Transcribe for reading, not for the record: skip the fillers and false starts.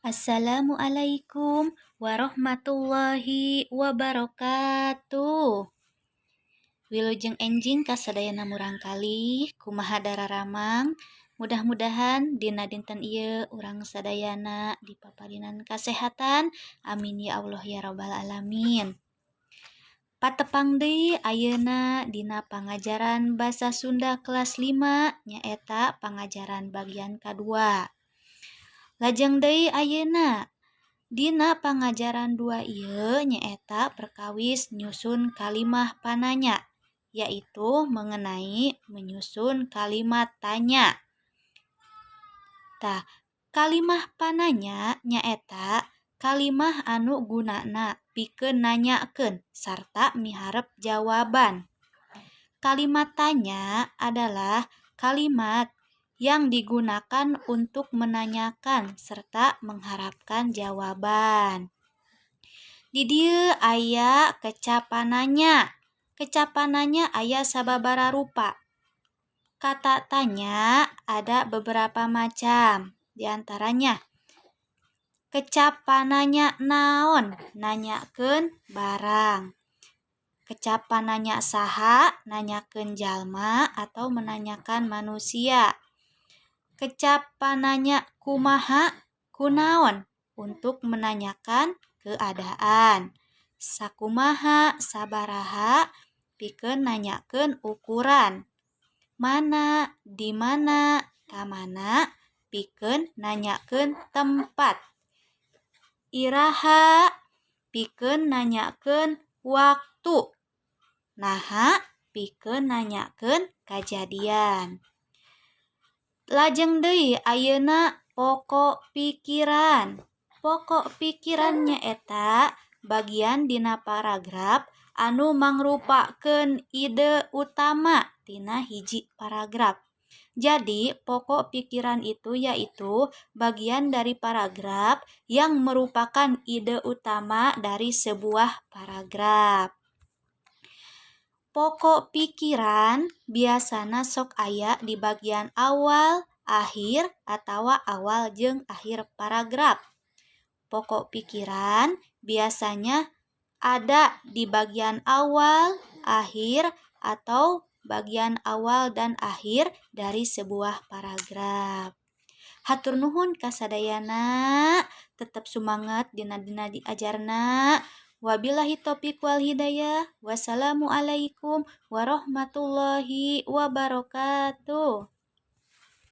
Assalamualaikum warahmatullahi wabarakatuh. Wilujeng enjing kasadayana murang kalih kumaha dararamang. Mudah-mudahan dina dinten ieu urang sadayana dipaparinan kasehatan. Amin ya Allah ya rabbal alamin. Patepang deui ayeuna dina pangajaran basa Sunda kelas 5 nyaeta pangajaran bagian kadua. Lajeng deui ayeuna dina pangajaran 2 ieu nyaeta perkawis nyusun kalimah pananya, yaitu mengenai menyusun kalimat tanya. Tah, kalimah pananya nyaeta kalimah anu gunana pikeun nanyakeun sarta miharep jawaban. Kalimat tanya adalah kalimat yang digunakan untuk menanyakan serta mengharapkan jawaban. Di dieu aya kecapananya. Kecapananya aya sababaraha rupa. Kata tanya ada beberapa macam. Di antaranya kecapananya naon, nanyakeun barang. Kecapananya saha, nanyakeun jalma atau menanyakan manusia. Kecapananya kumaha, kunaon, untuk menanyakan keadaan. Sakumaha, sabaraha, pikeun nanyakeun ukuran. Mana, di mana, kamana, pikeun nanyakeun tempat. Iraha, pikeun nanyakeun waktu. Naha, pikeun nanyakeun kajadian. Lajeng deui ayeuna pokok pikiran. Pokok pikiran nyaeta bagian dina paragraf anu mangrupakeun ide utama tina hiji paragraf. Jadi, pokok pikiran itu yaitu bagian dari paragraf yang merupakan ide utama dari sebuah paragraf. Pokok pikiran biasana sok aya di bagian awal, akhir, atawa awal jeung akhir paragraf. Pokok pikiran biasanya ada di bagian awal, akhir, atau bagian awal dan akhir dari sebuah paragraf. Hatur nuhun kasadayana, tetep semangat dina-dina diajarna. Wabillahi taufiq wal hidayah. Wassalamualaikum warahmatullahi wabarakatuh.